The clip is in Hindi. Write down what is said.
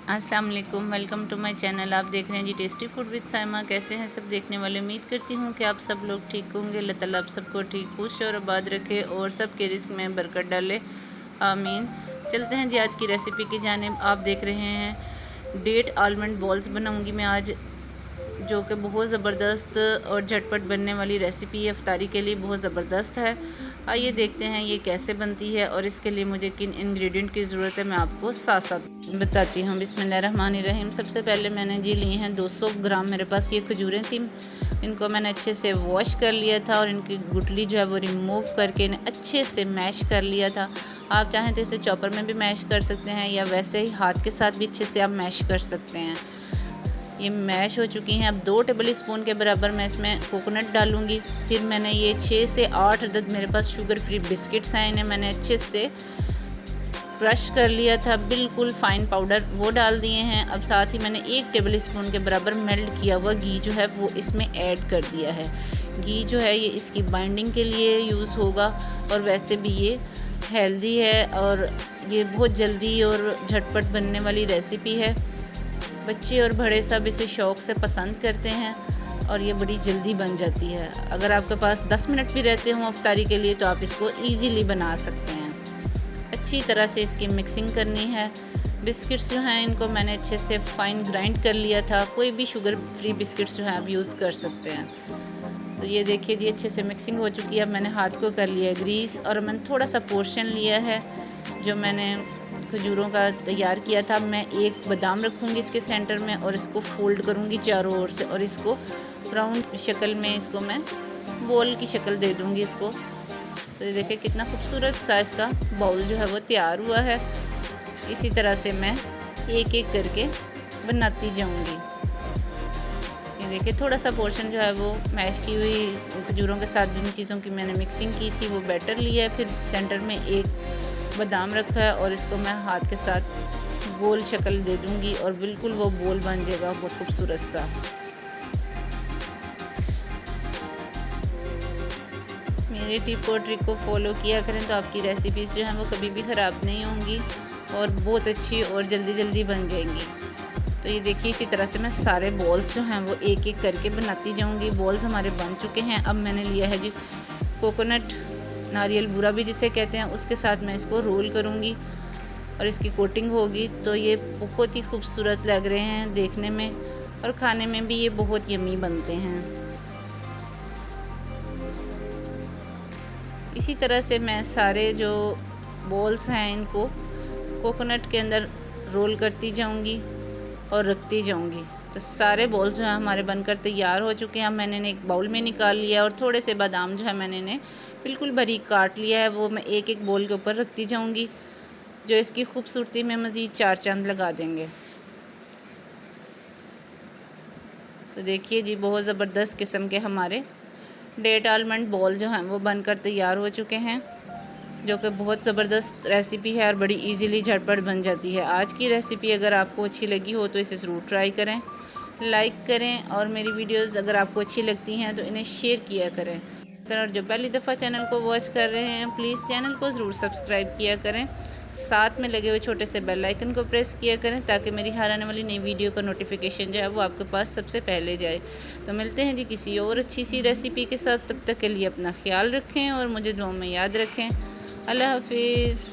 अस्सलाम वालेकुम, वेलकम टू माय चैनल। आप देख रहे हैं जी टेस्टी फूड विद साइमा। कैसे हैं सब देखने वाले? उम्मीद करती हूँ कि आप सब लोग ठीक होंगे। अल्लाह ताला आप सबको ठीक, खुश और आबाद रखे और सबके रिस्क में बरकत डाले, आमीन। चलते हैं जी आज की रेसिपी की जानिब। आप देख रहे हैं डेट आलमंड बॉल्स बनाऊंगी मैं आज, जो कि बहुत ज़बरदस्त और झटपट बनने वाली रेसिपी है। इफ्तारी के लिए बहुत ज़बरदस्त है। आइए देखते हैं ये कैसे बनती है और इसके लिए मुझे किन इंग्रेडिएंट की ज़रूरत है, मैं आपको साथ साथ बताती हूँ। बिस्मिल्लाहिर्रहमानिर्रहीम। सबसे पहले मैंने जी लिए हैं 200 ग्राम, मेरे पास ये खजूरें थी। इनको मैंने अच्छे से वॉश कर लिया था और इनकी गुठली जो है वो रिमूव करके इन्हें अच्छे से मैश कर लिया था। आप चाहें तो इसे चॉपर में भी मैश कर सकते हैं या वैसे ही हाथ के साथ भी अच्छे से आप मैश कर सकते हैं। ये मैश हो चुकी हैं। अब 2 टेबल स्पून के बराबर मैं इसमें कोकोनट डालूंगी। फिर मैंने ये 6 से 8 अदद मेरे पास शुगर फ्री बिस्किट्स हैं, इन्हें मैंने अच्छे से क्रश कर लिया था, बिल्कुल फाइन पाउडर, वो डाल दिए हैं। अब साथ ही मैंने 1 टेबल स्पून के बराबर मेल्ट किया हुआ घी जो है वो इसमें ऐड कर दिया है। घी जो है ये इसकी बाइंडिंग के लिए यूज़ होगा और वैसे भी ये हेल्दी है और ये बहुत जल्दी और झटपट बनने वाली रेसिपी है। बच्चे और बड़े सब इसे शौक़ से पसंद करते हैं और ये बड़ी जल्दी बन जाती है। अगर आपके पास 10 मिनट भी रहते हों इफ्तारी के लिए तो आप इसको ईज़िली बना सकते हैं। अच्छी तरह से इसकी मिक्सिंग करनी है। बिस्किट्स जो हैं इनको मैंने अच्छे से फाइन ग्राइंड कर लिया था। कोई भी शुगर फ्री बिस्किट्स जो हैं आप यूज़ कर सकते हैं। तो ये देखिए जी अच्छे से मिक्सिंग हो चुकी है। अब मैंने हाथ को कर लिया है ग्रीस और मैंने थोड़ा सा पोर्शन लिया है जो मैंने खजूरों का तैयार किया था। मैं एक बादाम रखूँगी इसके सेंटर में और इसको फोल्ड करूँगी चारों ओर से और इसको राउंड शक्ल में इसको मैं बॉल की शक्ल दे दूँगी इसको। तो ये देखिए कितना खूबसूरत सा इसका बाउल जो है वो तैयार हुआ है। इसी तरह से मैं एक एक करके बनाती जाऊंगी। ये देखिए थोड़ा सा पोर्शन जो है वो मैश की हुई खजूरों के साथ जिन चीज़ों की मैंने मिक्सिंग की थी वो बैटर लिया है। फिर सेंटर में एक बादाम रखा है और इसको मैं हाथ के साथ गोल शक्ल दे दूंगी और बिल्कुल वो बोल बन जाएगा बहुत खूबसूरत सा। मेरे टिप और ट्रिक को फॉलो किया करें तो आपकी रेसिपीज़ जो हैं वो कभी भी ख़राब नहीं होंगी और बहुत अच्छी और जल्दी जल्दी बन जाएंगी। तो ये देखिए इसी तरह से मैं सारे बॉल्स जो हैं वो एक एक करके बनाती जाऊंगी। बॉल्स हमारे बन चुके हैं। अब मैंने लिया है जी कोकोनट, नारियल बूरा भी जिसे कहते हैं, उसके साथ मैं इसको रोल करूँगी और इसकी कोटिंग होगी। तो ये बहुत ही खूबसूरत लग रहे हैं देखने में और खाने में भी ये बहुत यम्मी बनते हैं। इसी तरह से मैं सारे जो बॉल्स हैं इनको कोकोनट के अंदर रोल करती जाऊंगी और रखती जाऊंगी। तो सारे बॉल्स जो हैं हमारे बनकर तैयार हो चुके हैं। अब मैंने इन्हें एक बाउल में निकाल लिया और थोड़े से बादाम जो है मैंने इन्हें बिल्कुल बारीक काट लिया है, वो मैं एक एक बॉल के ऊपर रखती जाऊंगी, जो इसकी खूबसूरती में मज़ीद 4 चांद लगा देंगे। तो देखिए जी बहुत ज़बरदस्त किस्म के हमारे डेट आलमंड बॉल जो हैं वो बनकर तैयार हो चुके हैं, जो कि बहुत ज़बरदस्त रेसिपी है और बड़ी इजीली झटपट बन जाती है। आज की रेसिपी अगर आपको अच्छी लगी हो तो इसे ज़रूर ट्राई करें, लाइक करें और मेरी वीडियोस अगर आपको अच्छी लगती हैं तो इन्हें शेयर किया करें। और जो पहली दफ़ा चैनल को वॉच कर रहे हैं प्लीज़ चैनल को ज़रूर सब्सक्राइब किया करें। साथ में लगे हुए छोटे से बेल आइकन को प्रेस किया करें ताकि मेरी हर आने वाली नई वीडियो का नोटिफिकेशन जो है वो आपके पास सबसे पहले जाए। तो मिलते हैं जी किसी और अच्छी सी रेसिपी के साथ। तब तक के लिए अपना ख्याल रखें और मुझे दुआ में याद रखें। अल्लाह हाफिज़।